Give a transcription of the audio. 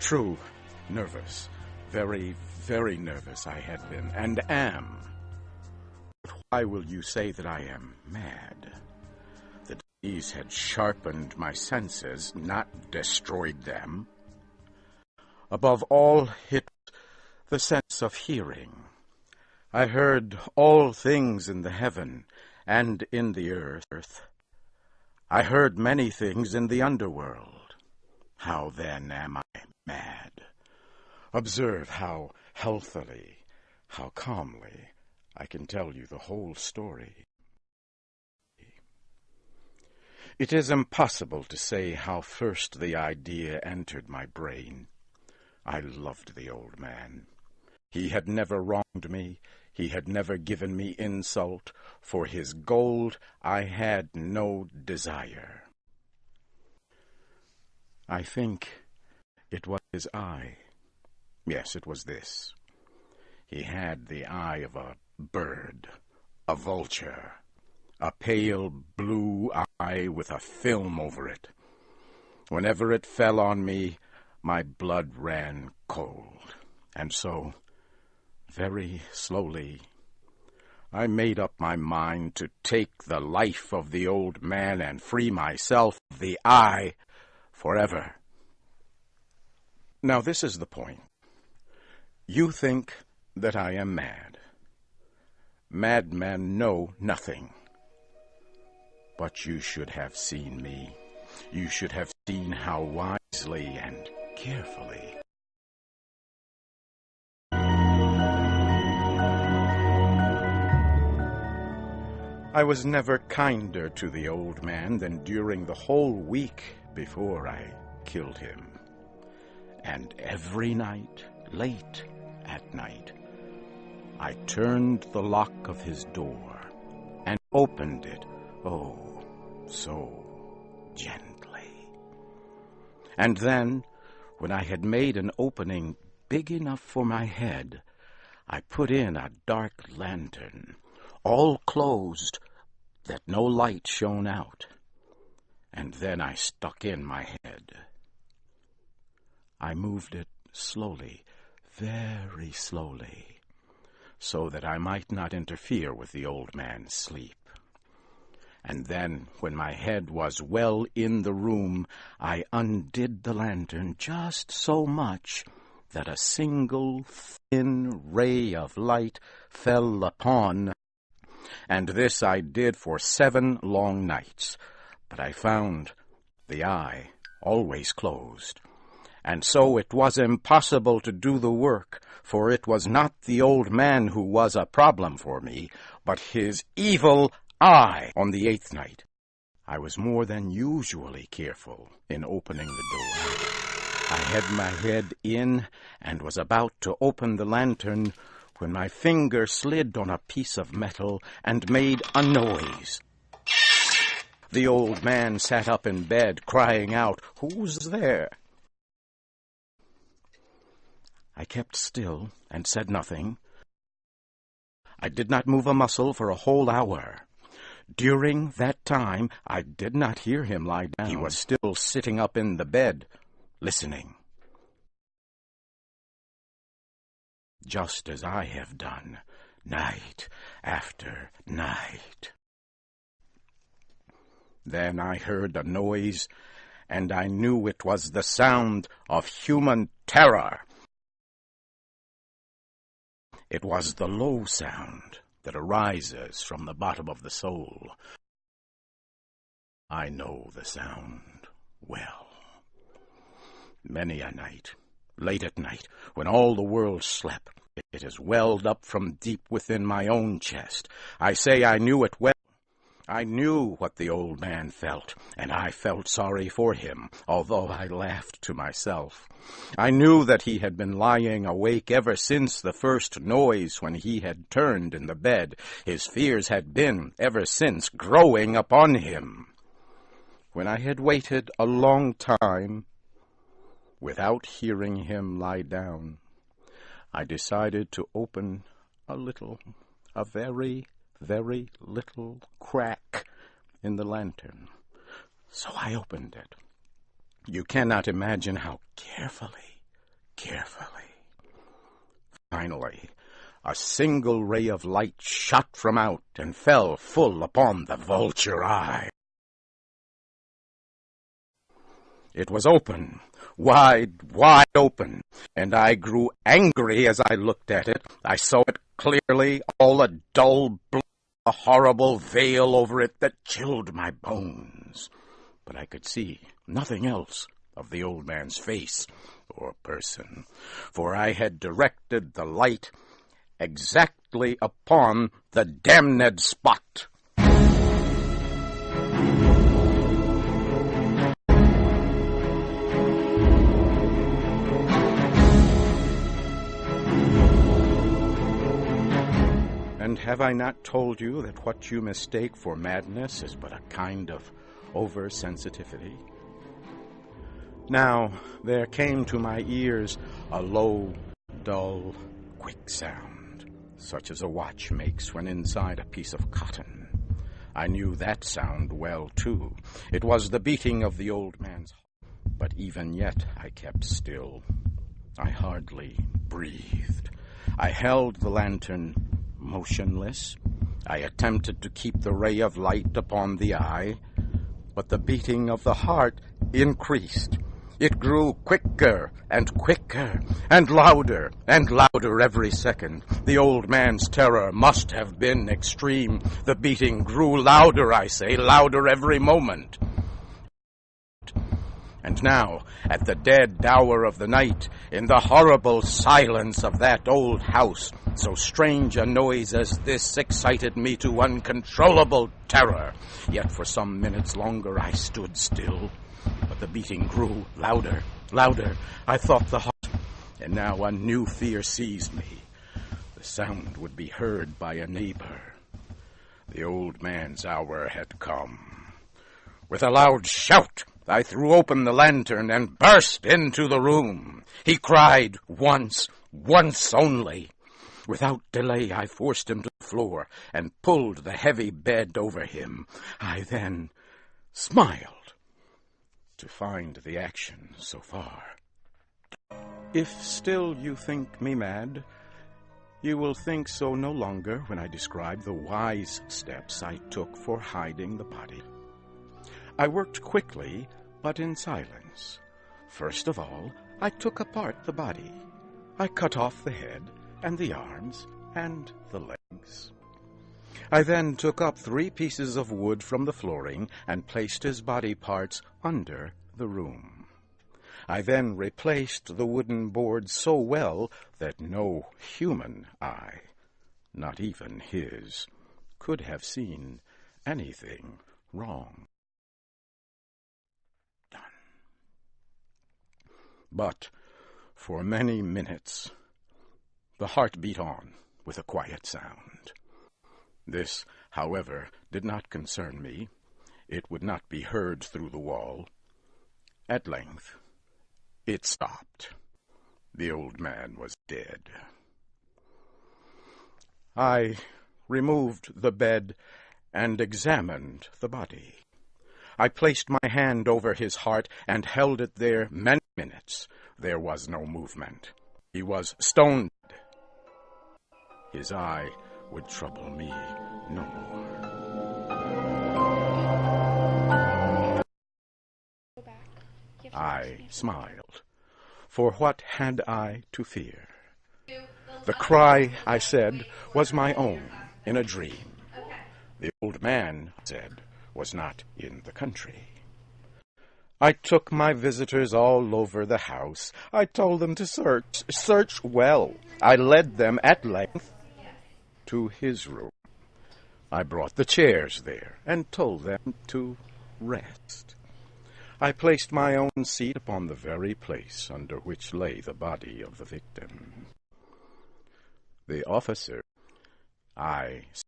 True, nervous. Very, very nervous I had been, and am. But why will you say that I am mad? The disease had sharpened my senses, not destroyed them. Above all, it was the sense of hearing. I heard all things in the heaven and in the earth. I heard many things in the underworld. How then am I mad? Observe how healthily, how calmly I can tell you the whole story. It is impossible to say how first the idea entered my brain. I loved the old man. He had never wronged me. He had never given me insult. For his gold I had no desire. I think it was his eye. Yes, it was this. He had the eye of a bird, a vulture, a pale blue eye with a film over it. Whenever it fell on me, my blood ran cold, and so, very slowly, I made up my mind to take the life of the old man and free myself of the eye forever. Now this is the point. You think that I am mad. Madmen know nothing. But you should have seen me. You should have seen how wisely and carefully I was never kinder to the old man than during the whole week before I killed him. And every night, late at night, I turned the lock of his door and opened it, oh, so gently. And then, when I had made an opening big enough for my head, I put in a dark lantern, all closed, that no light shone out, and then I stuck in my head. I moved it slowly, very slowly, so that I might not interfere with the old man's sleep. And then, when my head was well in the room, I undid the lantern just so much that a single thin ray of light fell upon, and this I did for 7 long nights. But I found the eye always closed, and so it was impossible to do the work, for it was not the old man who was a problem for me, but his evil eye. On the 8th night, I was more than usually careful in opening the door. I had my head in and was about to open the lantern when my finger slid on a piece of metal and made a noise. The old man sat up in bed, crying out, "Who's there?" I kept still and said nothing. I did not move a muscle for a whole hour. During that time, I did not hear him lie down. He was still sitting up in the bed, listening. Just as I have done, night after night. Then I heard a noise, and I knew it was the sound of human terror. It was the low sound that arises from the bottom of the soul. I know the sound well. Many a night, late at night, when all the world slept, it has welled up from deep within my own chest. I say I knew it well. I knew what the old man felt, and I felt sorry for him, although I laughed to myself. I knew that he had been lying awake ever since the first noise when he had turned in the bed. His fears had been, ever since, growing upon him. When I had waited a long time, without hearing him lie down, I decided to open a very, very little crack in the lantern. So I opened it. You cannot imagine how carefully, carefully. Finally, a single ray of light shot from out and fell full upon the vulture eye. It was open, wide open, and I grew angry as I looked at it. I saw it clearly, all a dull blue, a horrible veil over it that chilled my bones. But I could see nothing else of the old man's face or person, for I had directed the light exactly upon the damned spot. And have I not told you that what you mistake for madness is but a kind of oversensitivity? Now there came to my ears a low, dull, quick sound, such as a watch makes when inside a piece of cotton. I knew that sound well, too. It was the beating of the old man's heart. But even yet I kept still. I hardly breathed. I held the lantern motionless. I attempted to keep the ray of light upon the eye, but the beating of the heart increased. It grew quicker and quicker, and louder every second. The old man's terror must have been extreme. The beating grew louder, I say, louder every moment. And now, at the dead hour of the night, in the horrible silence of that old house, so strange a noise as this excited me to uncontrollable terror. Yet for some minutes longer I stood still, but the beating grew louder. I thought the heart, and now a new fear seized me. The sound would be heard by a neighbor. The old man's hour had come. With a loud shout, I threw open the lantern and burst into the room. He cried once only. Without delay, I forced him to the floor and pulled the heavy bed over him. I then smiled to find the action so far. If still you think me mad, you will think so no longer when I describe the wise steps I took for hiding the body. I worked quickly, but in silence. First of all, I took apart the body. I cut off the head and the arms and the legs. I then took up 3 pieces of wood from the flooring and placed his body parts under the room. I then replaced the wooden boards so well that no human eye, not even his, could have seen anything wrong. But for many minutes the heart beat on with a quiet sound. This, however, did not concern me. It would not be heard through the wall. At length it stopped. The old man was dead. I removed the bed and examined the body. I placed my hand over his heart and held it there many minutes. There was no movement. He was stone dead. His eye would trouble me no more. I smiled. For what had I to fear? The cry, I said, was my own in a dream. The old man, I said, was not in the country. I took my visitors all over the house. I told them to search well. I led them at length to his room. I brought the chairs there and told them to rest. I placed my own seat upon the very place under which lay the body of the victim. The officer, I